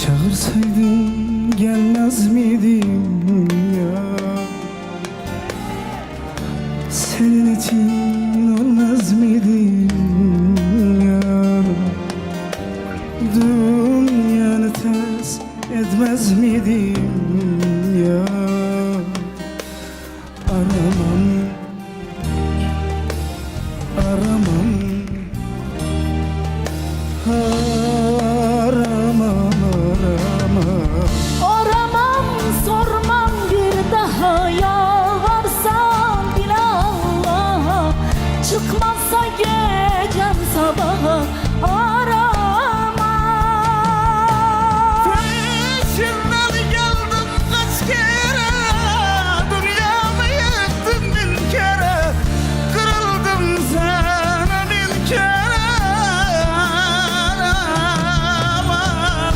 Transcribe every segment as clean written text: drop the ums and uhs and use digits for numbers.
Çağırsaydın gelmez miydim ya? Senin için ölmez miydim ya? Dünyanı ters etmez miydim ya? Aramam, aramam, aramam, aramam. Aramam, sormam bir daha, yalvarsam bile Allah'a. Çıkmazsa gecem sabaha aramam. Peşinden geldim kaç kere, dünyamı yıktım bin kere, kırıldım sana bin kere. Aramam.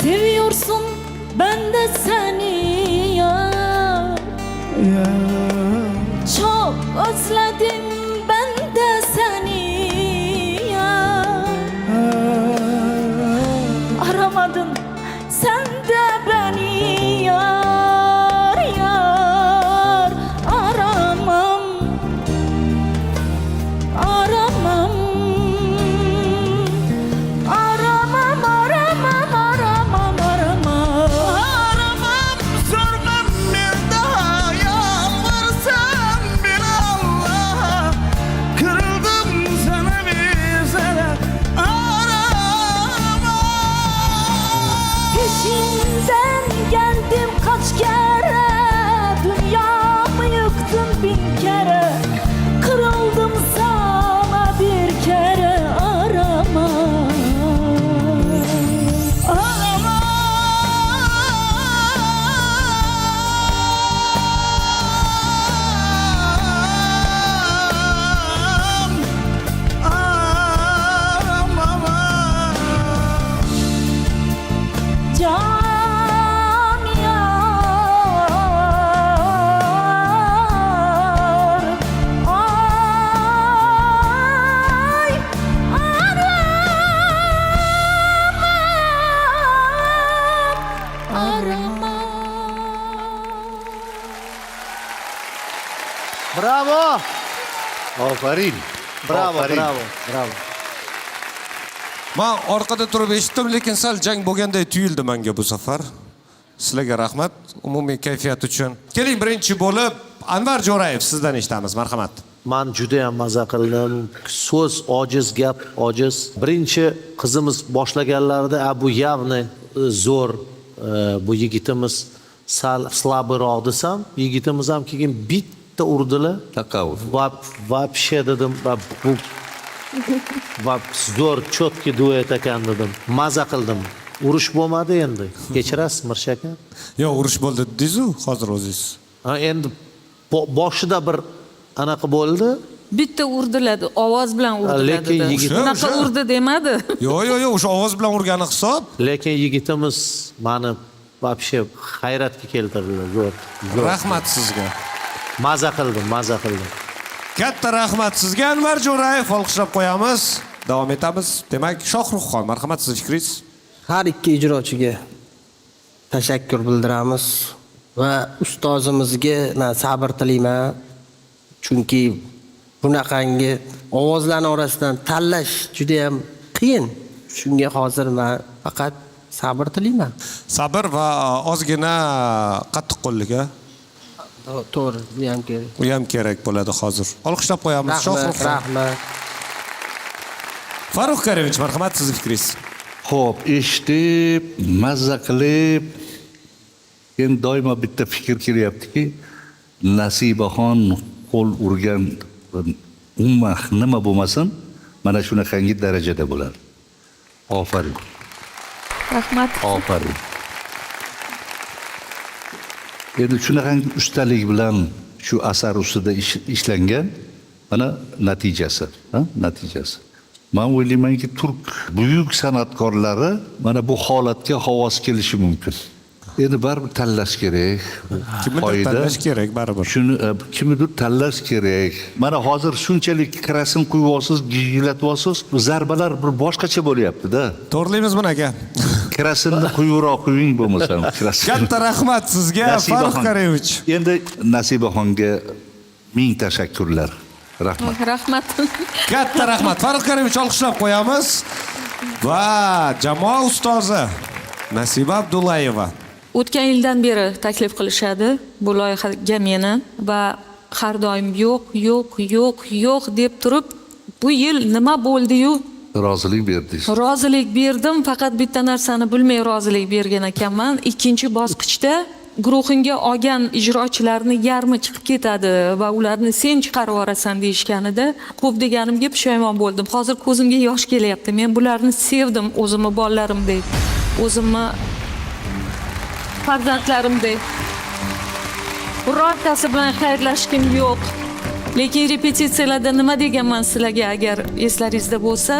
Seviyorsun, ben de seni ya. Ya Çok özledim ben de seni ya. Aramadın sen de beni yar yar. Aramam, aramam, aramam, aramam, aramam, aramam. aramam, sormam bir daha, yalvarsam bir Allah'a, kırıldım sana bir sene. Aramam. Peşinden geldim kaç kere, dünyamı yıktın bin kere, kırıldım sana bir kere. Aramam, can yar. Ay, aramam, aramam. Bravo. Aferin. Bravo, Aferin. bravo, bravo. Men orqada turib eshitdim, lekin sal jang bo'lganday tuyuldi menga bu safar. Sizlarga rahmat umumiy kayfiyat uchun. Keling, birinchi bo'lib Anvar Jo'rayev sizdan eshitamiz, marhamat. Men juda ham maza qildim. So'z ojiz, gap ojiz. Birinchi qizimiz boshlaganlarida bu явный zo'r, bu yigitimiz sal slabroq desam, yigitimiz ham keyin bitta urdilar. Taqavvur. Вообще dedim, bu zo'r, cho'tki duet ekan dedim. Maza qildim. Urush bo'lmadi endi. Kechirasiz Mirsh aka? Yo, urush bo'ldi dedingiz-ku hozir o'zingiz. Ha, endi boshida bir anaqa bo'ldi. Bitta urdilar, ovoz bilan urdilar Lekin dedi. yigit- Unaqa O'sha- urdi demadi. Yo, o'sha ovoz bilan urgani hisob. Lekin yigitimiz meni вообще hayratga keltirdilar. Zo'r. Rahmat sizga. Maza qildim, maza qildim. Katta rahmat sizga Anvar Jo'rayev, olqishlab qo'yamiz. Davom etamiz. Demak, Shohruxxon, marhamat, siz fikringiz. Har ikki ijrochiga tashakkur bildiramiz va ustozimizga men sabr tilayman. Chunki bunaqangi ovozlarning orasidan tanlash juda ham qiyin. Shunga hozir men faqat sabr tilayman. Sabr va ozgina qattiqqo'llik, ha? To'g'ri, bu ham kerak. U ham kerak bo'ladi hozir. Olqishlab qo'yamiz Rahmat, Shohruxxon. rahmat. Farruh Karimov, marhamat, siz fikringiz. Xo'p, eshitib, mazza qilib, endi doimo bitta fikr kelyaptiki, Nasibaxon qo'l urgan umuman nima bo'lmasin, mana shunaqangi darajada bo'ladi. Ofarin. Rahmat. Ofarin. Endi shunaqangi ustalik bilan shu asar ustida ishlangan, mana natijasi, ha? Natijasi. Men o'ylaymanki, turk buyuk san'atkorlari mana bu holatga havos kelishi mumkin. Endi baribir tanlash kerak. Kimnidir tanlash kerak baribir. Shuni kimnidir tanlash kerak. Mana hozir shunchalik kirasini quyib gigilatyapsiz, zarbalar bir boshqacha bo'lyapti-da. To'g'rilaymiz buni aka. Kirasini quyibroq quying bo'lmasam, kirasini. Katta rahmat sizga, Farruh Karimovich. Endi Nasibaxonga ming tashakkurlar. Rahmat. Rahmat. Katta rahmat. Farruh Karimovich olqishlab qo'yamiz. Va jamoa ustozi Nasiba Abdullayeva. O'tgan yildan beri taklif qilishadi bu loyihaga meni va har doim yo'q deb turib, bu yil nima bo'ldi-yu? Rozilik berdingiz. Rozilik berdim, faqat bitta narsani bilmay rozilik bergan ekanman. Ikkinchi bosqichda guruhingga olgan ijrochilarni yarmi chiqib ketadi va ularni sen chiqarib yuborasan deyishganida, xo'p deganimga pushaymon bo'ldim. Hozir ko'zimga yosh kelyapti. Men bularni sevdim, o'zimni bolalarimdek, o'zimni farzandlarimdek. Birortasi bilan xayrlashkim yo'q. Lekin repetitsiyalarda nima deganman sizlarga, agar eslaringizda bo'lsa,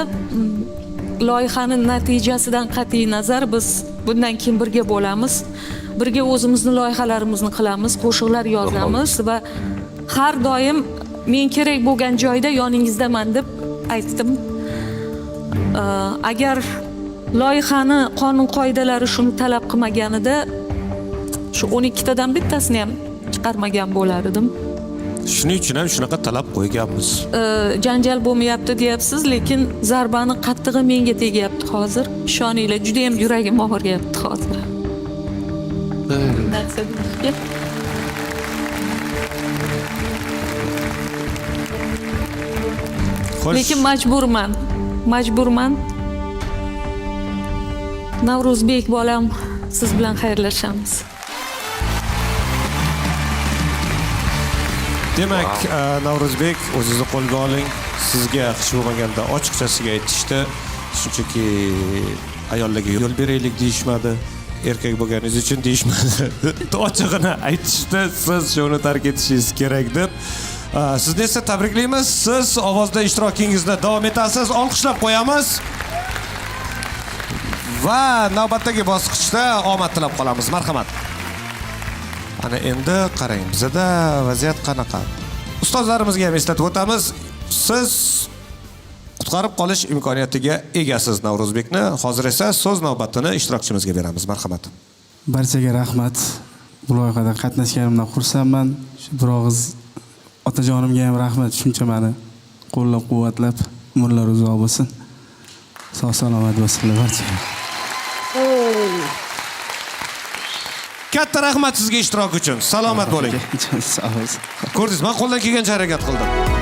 loyihaning natijasidan qat'iy nazar biz bundan keyin birga bo'lamiz. Birga o'zimizni loyihalarimizni qilamiz, qo'shiqlar yozamiz va har doim men kerak bo'lgan joyda yoningizdaman deb aytdim. Agar loyihani qonun qoidalari shuni talab qilmaganida shu 12 tadan bittasini ham chiqarmagan bo'lar edim. Shuning uchun ham shunaqa talab qo'yganmiz. Janjal bo'lmayapti deyapsiz, lekin zarbani qattig'i menga tegyapti hozir. Ishoninglar, juda ham yuragim og'riyapti hozir. Lekin majburman. Navruzbek bolam, siz bilan xayrlashamiz. Demak, Navruzbek, o'zingizni qo'lga oling. Sizga hech bo'lmaganda ochiqchasiga aytishdi. Shunchaki ayollarga yo'l beraylik deyishmadi. Erkak bo'lganingiz uchun deyishmadi. Ochig'ini aytishdi. Siz shuni tark etishingiz kerak deb. Sizni esa tabriklaymiz. Siz ovozda ishtirokingizni davom etasiz. Olqishlab qo'yamiz. Va navbatdagi bosqichda omad tilab qolamiz. Marhamat. Ana endi qarang, bizda vaziyat qanaqa? Ustozlarimizga ham eslatib o'tamiz. Siz qutqarib qolish imkoniyatiga egasiz Navruzbekni. Hozir esa so'z navbatini ishtirokchimizga beramiz. Marhamat. Barchaga rahmat. Bu loyihada qatnashganimdan xursandman. Shu bir og'iz otajonimga ham rahmat, shuncha meni qo'llab-quvvatlab, umrlar uzoq bo'lsin. Sog' salomat bo'lsinlar barchaga. Katta rahmat sizga ishtirok uchun. Salomat bo'ling. Sog' bo'lsin. Ko'rdingiz, men qo'ldan kelgancha harakat qildim.